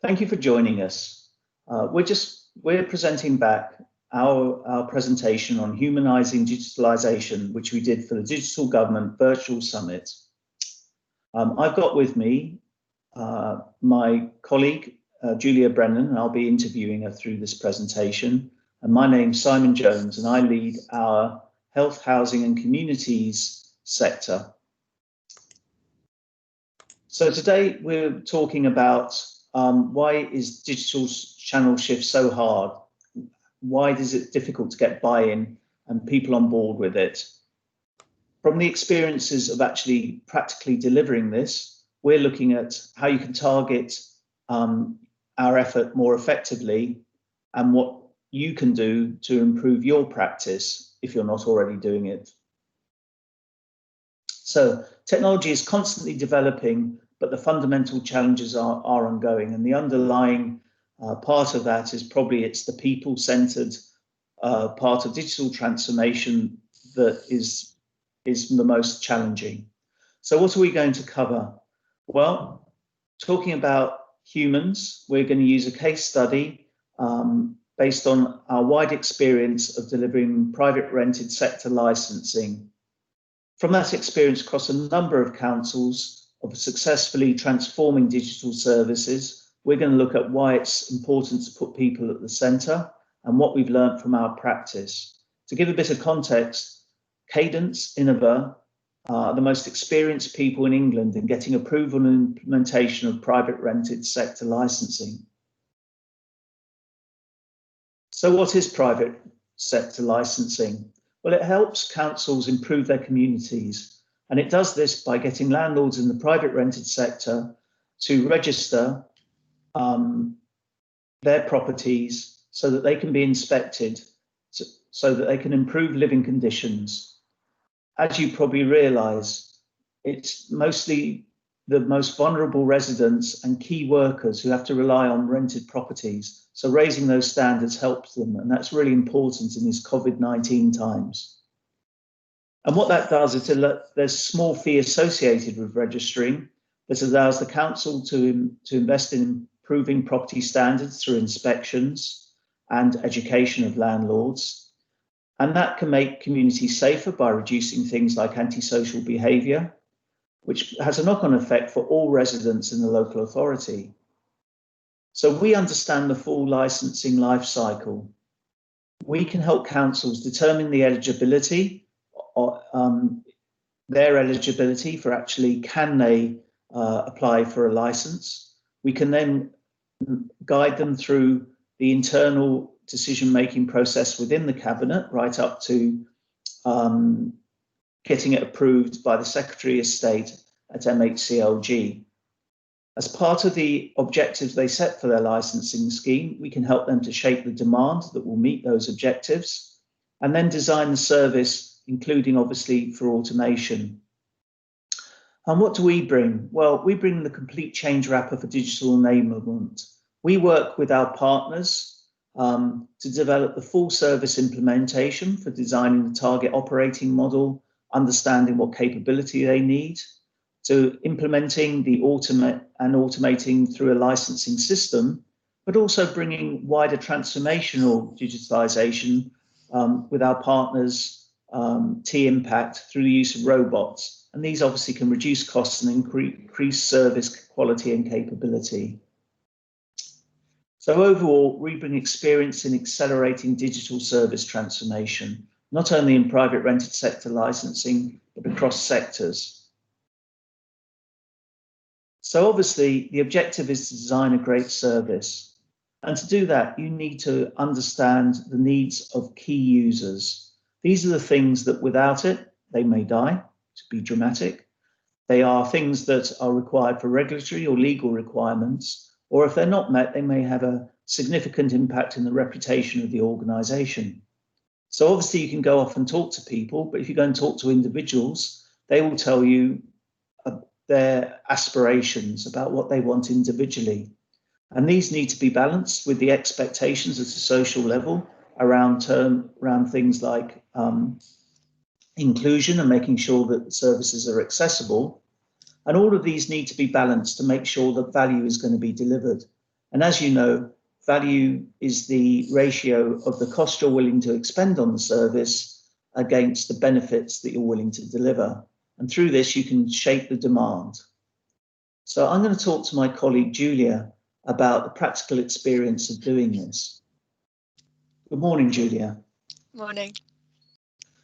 Thank you for joining us. We're presenting back our presentation on Humanising Digitalisation, which we did for the Digital Government Virtual Summit. I've got with me my colleague, Julia Brennan, and I'll be interviewing her through this presentation. And my name's Simon Jones, and I lead our Health, Housing and Communities sector. So today we're talking about why is digital channel shift so hard? Why is it difficult to get buy-in and people on board with it? From the experiences of actually practically delivering this, we're looking at how you can target our effort more effectively and what you can do to improve your practice if you're not already doing it. So technology is constantly developing, but the fundamental challenges are ongoing, and the underlying part of that is probably it's the people-centered part of digital transformation that is the most challenging. So what are we going to cover? Well, talking about humans, we're going to use a case study based on our wide experience of delivering private rented sector licensing. From that experience across a number of councils of successfully transforming digital services, we're going to look at why it's important to put people at the centre and what we've learned from our practice. To give a bit of context, Cadence Innova are the most experienced people in England in getting approval and implementation of private rented sector licensing. So what is private sector licensing? Well, it helps councils improve their communities, and it does this by getting landlords in the private rented sector to register their properties so that they can be inspected, so that they can improve living conditions. As you probably realise, it's mostly the most vulnerable residents and key workers who have to rely on rented properties. So raising those standards helps them, and that's really important in these COVID-19 times. And what that does is there's a small fee associated with registering that allows the council to invest in improving property standards through inspections and education of landlords. And that can make communities safer by reducing things like antisocial behaviour, which has a knock-on effect for all residents in the local authority. So we understand the full licensing life cycle. We can help councils determine the eligibility, their eligibility for actually can they apply for a license. We can then guide them through the internal decision-making process within the cabinet, right up to getting it approved by the Secretary of State at MHCLG. As part of the objectives they set for their licensing scheme, we can help them to shape the demand that will meet those objectives and then design the service, including obviously for automation. And what do we bring? Well, we bring the complete change wrapper for digital enablement. We work with our partners to develop the full service implementation for designing the target operating model, understanding what capability they need, to implementing the automating through a licensing system, but also bringing wider transformational digitalisation with our partners, T-Impact, through the use of robots. And these obviously can reduce costs and increase service quality and capability. So overall, we bring experience in accelerating digital service transformation, not only in private rented sector licensing, but across sectors. So obviously, the objective is to design a great service. And to do that, you need to understand the needs of key users. These are the things that without it, they may die, to be dramatic. They are things that are required for regulatory or legal requirements, or if they're not met, they may have a significant impact in the reputation of the organisation. So obviously you can go off and talk to people, but if you go and talk to individuals, they will tell you their aspirations about what they want individually. And these need to be balanced with the expectations at a social level around things like inclusion and making sure that services are accessible. And all of these need to be balanced to make sure that value is going to be delivered. And as you know, value is the ratio of the cost you're willing to expend on the service against the benefits that you're willing to deliver. And through this, you can shape the demand. So I'm going to talk to my colleague Julia about the practical experience of doing this. Good morning, Julia. Morning.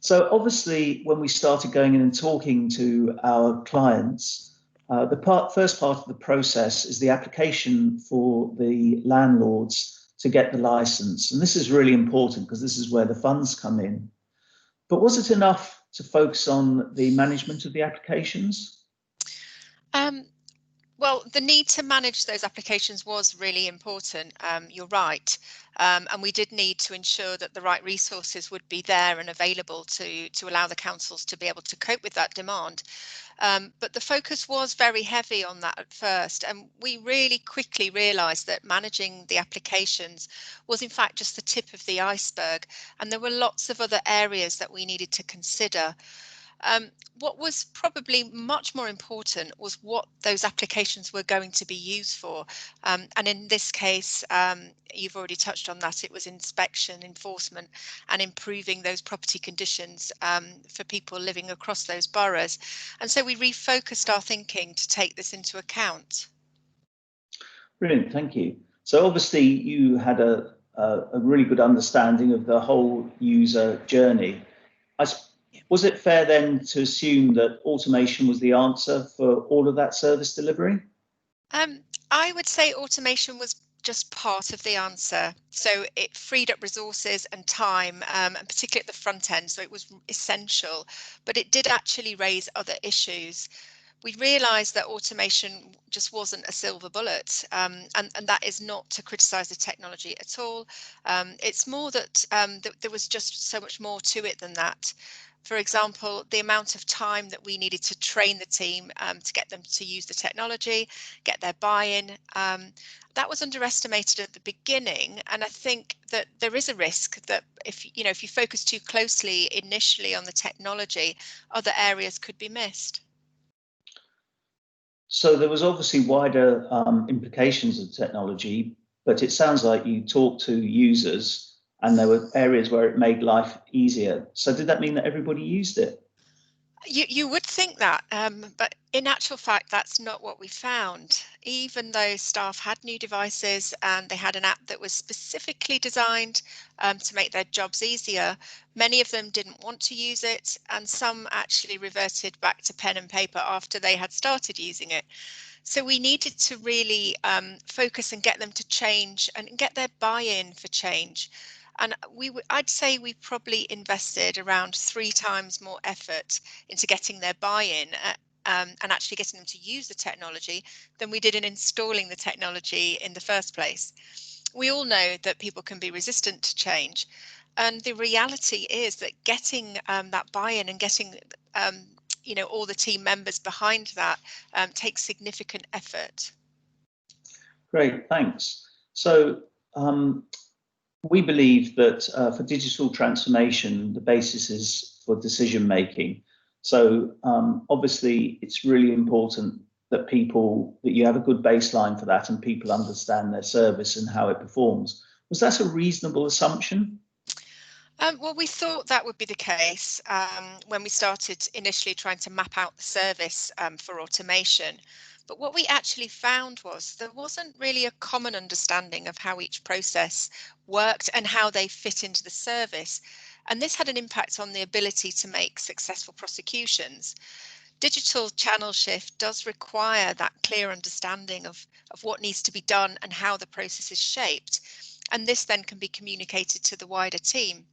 So obviously, when we started going in and talking to our clients, the first part of the process is the application for the landlords to get the license. And this is really important because this is where the funds come in. But was it enough to focus on the management of the applications? Well, the need to manage those applications was really important. You're right. And we did need to ensure that the right resources would be there and available to allow the councils to be able to cope with that demand. But the focus was very heavy on that at first. And we really quickly realised that managing the applications was in fact just the tip of the iceberg. And there were lots of other areas that we needed to consider. What was probably much more important was what those applications were going to be used for. And in this case, you've already touched on that, it was inspection, enforcement, and improving those property conditions for people living across those boroughs. And so we refocused our thinking to take this into account. Brilliant, thank you. So obviously you had a really good understanding of the whole user journey. Was it fair then to assume that automation was the answer for all of that service delivery? I would say automation was just part of the answer. So it freed up resources and time, and particularly at the front end. So it was essential, but it did actually raise other issues. We realised that automation just wasn't a silver bullet, and that is not to criticise the technology at all. It's more that there was just so much more to it than that. For example, the amount of time that we needed to train the team to get them to use the technology, get their buy-in, that was underestimated at the beginning. And I think that there is a risk that if you focus too closely initially on the technology, other areas could be missed. So there was obviously wider implications of technology, but it sounds like you talked to users and there were areas where it made life easier. So did that mean that everybody used it? You would think that, but in actual fact, that's not what we found. Even though staff had new devices and they had an app that was specifically designed to make their jobs easier, many of them didn't want to use it, and some actually reverted back to pen and paper after they had started using it. So we needed to really focus and get them to change and get their buy-in for change. And I'd say we probably invested around 3 times more effort into getting their buy-in and actually getting them to use the technology than we did in installing the technology in the first place. We all know that people can be resistant to change. And the reality is that getting that buy-in and getting all the team members behind that takes significant effort. Great, thanks. So we believe that for digital transformation, the basis is for decision making. So obviously, it's really important that you have a good baseline for that and people understand their service and how it performs. Was that a reasonable assumption? Well, we thought that would be the case when we started initially trying to map out the service for automation. But what we actually found was there wasn't really a common understanding of how each process worked and how they fit into the service. And this had an impact on the ability to make successful prosecutions. Digital channel shift does require that clear understanding of what needs to be done and how the process is shaped. And this then can be communicated to the wider team.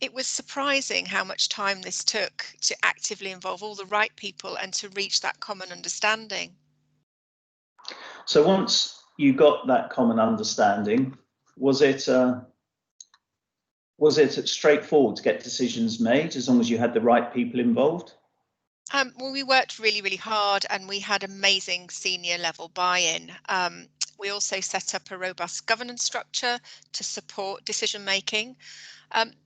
It was surprising how much time this took to actively involve all the right people and to reach that common understanding. So once you got that common understanding, was it straightforward to get decisions made as long as you had the right people involved? Well, we worked really, really hard and we had amazing senior level buy-in. We also set up a robust governance structure to support decision making.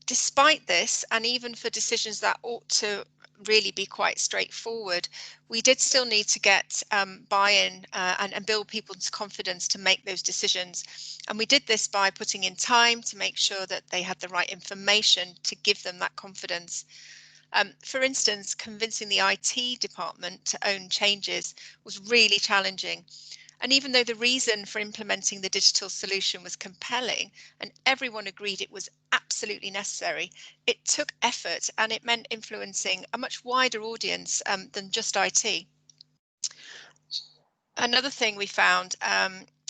Despite this, and even for decisions that ought to really be quite straightforward. We did still need to get buy-in and build people's confidence to make those decisions. And we did this by putting in time to make sure that they had the right information to give them that confidence. For instance, convincing the IT department to own changes was really challenging. And even though the reason for implementing the digital solution was compelling and everyone agreed it was absolutely necessary, it took effort and it meant influencing a much wider audience than just IT. Another thing we found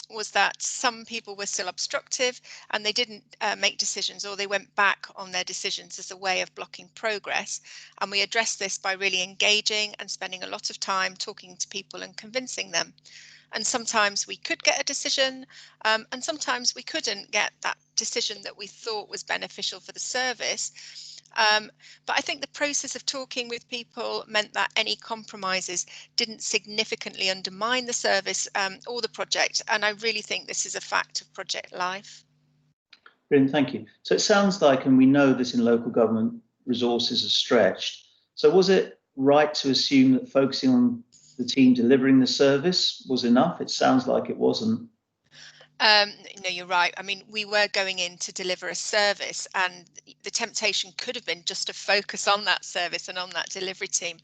was that some people were still obstructive and they didn't make decisions, or they went back on their decisions as a way of blocking progress. And we addressed this by really engaging and spending a lot of time talking to people and convincing them. And sometimes we could get a decision, and sometimes we couldn't get that decision that we thought was beneficial for the service. But I think the process of talking with people meant that any compromises didn't significantly undermine the service or the project. And I really think this is a fact of project life. Brilliant, thank you. So it sounds like, and we know that in local government, resources are stretched. So was it right to assume that focusing on the team delivering the service was enough? It sounds like it wasn't. No, you're right. I mean, we were going in to deliver a service, and the temptation could have been just to focus on that service and on that delivery team.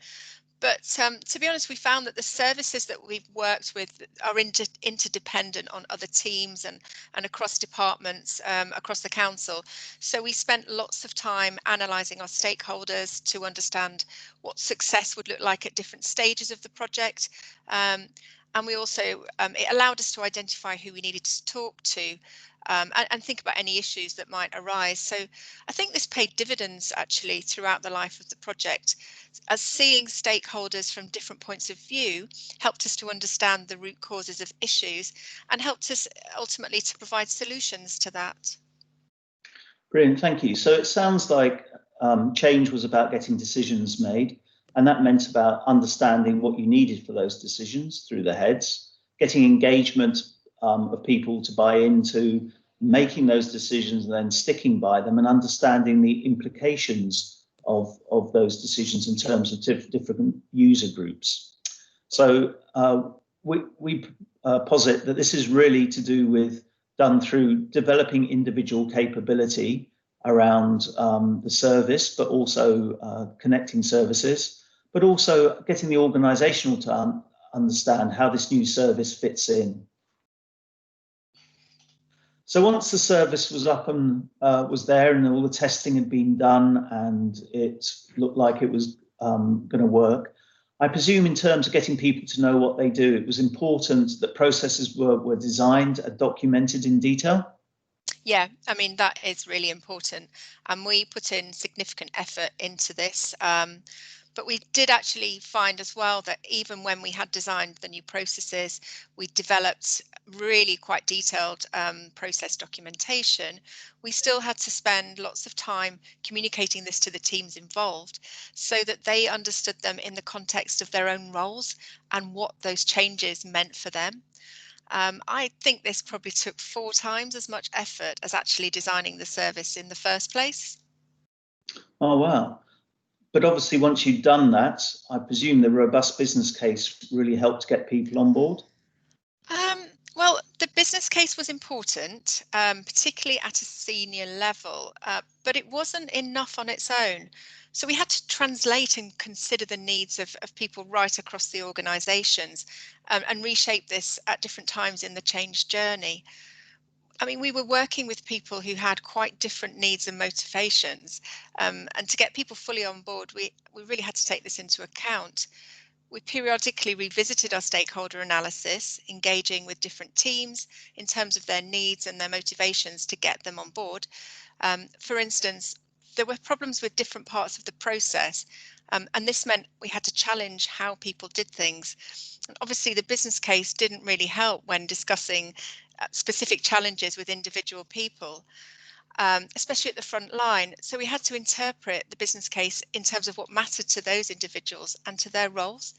But to be honest, we found that the services that we've worked with are interdependent on other teams and across departments, across the council. So we spent lots of time analysing our stakeholders to understand what success would look like at different stages of the project. And we also, it allowed us to identify who we needed to talk to and think about any issues that might arise. So I think this paid dividends actually throughout the life of the project, as seeing stakeholders from different points of view helped us to understand the root causes of issues and helped us ultimately to provide solutions to that. Brilliant, thank you. So it sounds like change was about getting decisions made, and that meant about understanding what you needed for those decisions through the heads, getting engagement of people to buy into making those decisions and then sticking by them, and understanding the implications of those decisions in terms of different user groups. So we posit that this is really to do with done through developing individual capability around the service, but also connecting services, but also getting the organisational to understand how this new service fits in. So once the service was up and was there and all the testing had been done and it looked like it was going to work, I presume in terms of getting people to know what they do, it was important that processes were designed and documented in detail. Yeah, I mean, that is really important. And we put in significant effort into this. But we did actually find as well that even when we had designed the new processes, we developed really quite detailed process documentation. We still had to spend lots of time communicating this to the teams involved so that they understood them in the context of their own roles and what those changes meant for them. I think this probably took 4 times as much effort as actually designing the service in the first place. Oh, wow. But obviously, once you'd done that, I presume the robust business case really helped get people on board. Well, the business case was important, particularly at a senior level, but it wasn't enough on its own. So we had to translate and consider the needs of people right across the organisations and reshape this at different times in the change journey. I mean, we were working with people who had quite different needs and motivations, and to get people fully on board, we really had to take this into account. We periodically revisited our stakeholder analysis, engaging with different teams in terms of their needs and their motivations to get them on board. For instance, there were problems with different parts of the process, and this meant we had to challenge how people did things. And obviously, the business case didn't really help when discussing specific challenges with individual people. Especially at the front line. So we had to interpret the business case in terms of what mattered to those individuals and to their roles.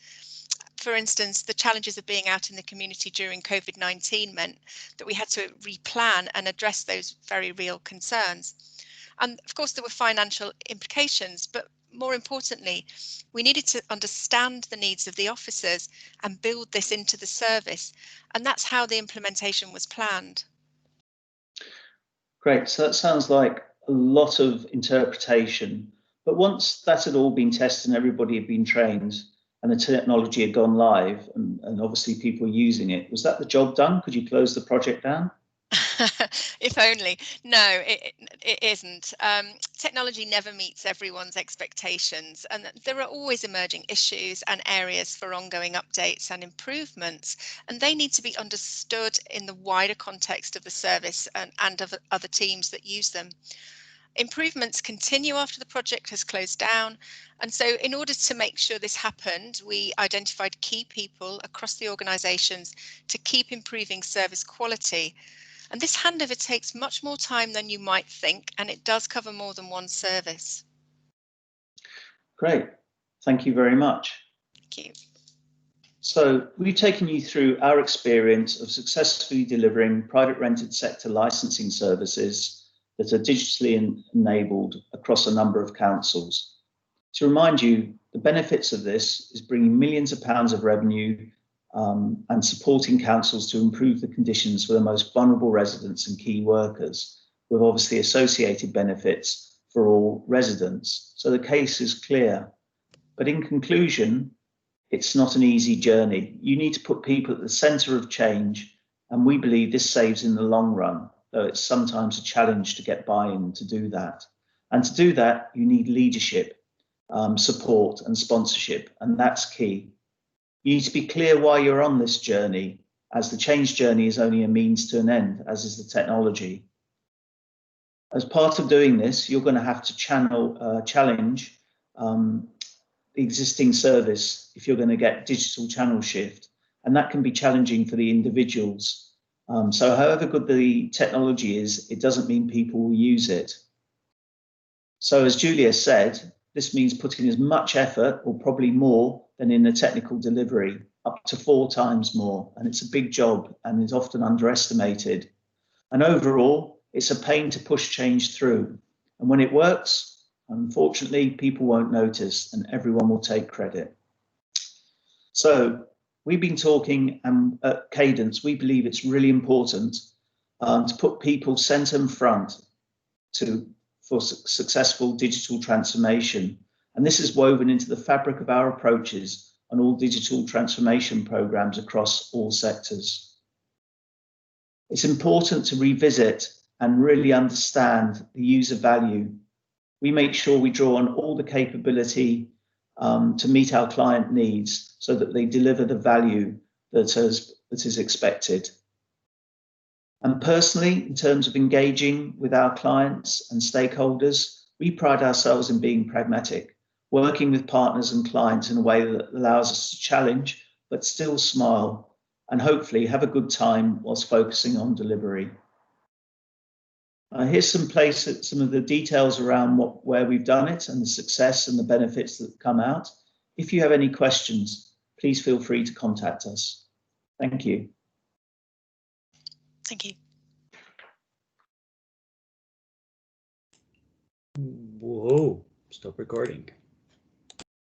For instance, the challenges of being out in the community during COVID-19 meant that we had to replan and address those very real concerns. And of course, there were financial implications, but more importantly, we needed to understand the needs of the officers and build this into the service. And that's how the implementation was planned. Great. So that sounds like a lot of interpretation. But once that had all been tested and everybody had been trained and the technology had gone live and obviously people were using it, was that the job done? Could you close the project down? If only. No, it isn't. Technology never meets everyone's expectations, and there are always emerging issues and areas for ongoing updates and improvements, and they need to be understood in the wider context of the service and of other teams that use them. Improvements continue after the project has closed down, and so in order to make sure this happened, we identified key people across the organisations to keep improving service quality. And this handover takes much more time than you might think, and it does cover more than one service. Great. Thank you very much. Thank you. So we've taken you through our experience of successfully delivering private rented sector licensing services that are digitally enabled across a number of councils. To remind you, the benefits of this is bringing millions of pounds of revenue and supporting councils to improve the conditions for the most vulnerable residents and key workers, with obviously associated benefits for all residents. So the case is clear. But in conclusion, it's not an easy journey. You need to put people at the centre of change, and we believe this saves in the long run, though it's sometimes a challenge to get buy-in to do that. And to do that, you need leadership, support and sponsorship, and that's key. You need to be clear why you're on this journey, as the change journey is only a means to an end, as is the technology. As part of doing this, you're going to have to challenge the existing service if you're going to get digital channel shift, and that can be challenging for the individuals. So however good the technology is, it doesn't mean people will use it. So as Julia said, this means putting as much effort, or probably more, than in the technical delivery, up to 4 times more. And it's a big job and is often underestimated. And overall, it's a pain to push change through. And when it works, unfortunately, people won't notice and everyone will take credit. So we've been talking at Cadence, we believe it's really important to put people centre and front for successful digital transformation. And this is woven into the fabric of our approaches on all digital transformation programs across all sectors. It's important to revisit and really understand the user value. We make sure we draw on all the capability to meet our client needs so that they deliver the value that is expected. And personally, in terms of engaging with our clients and stakeholders, we pride ourselves in being pragmatic, working with partners and clients in a way that allows us to challenge, but still smile, and hopefully have a good time whilst focusing on delivery. Here's some of the details around where we've done it and the success and the benefits that come out. If you have any questions, please feel free to contact us. Thank you. Thank you. Whoa, stop recording.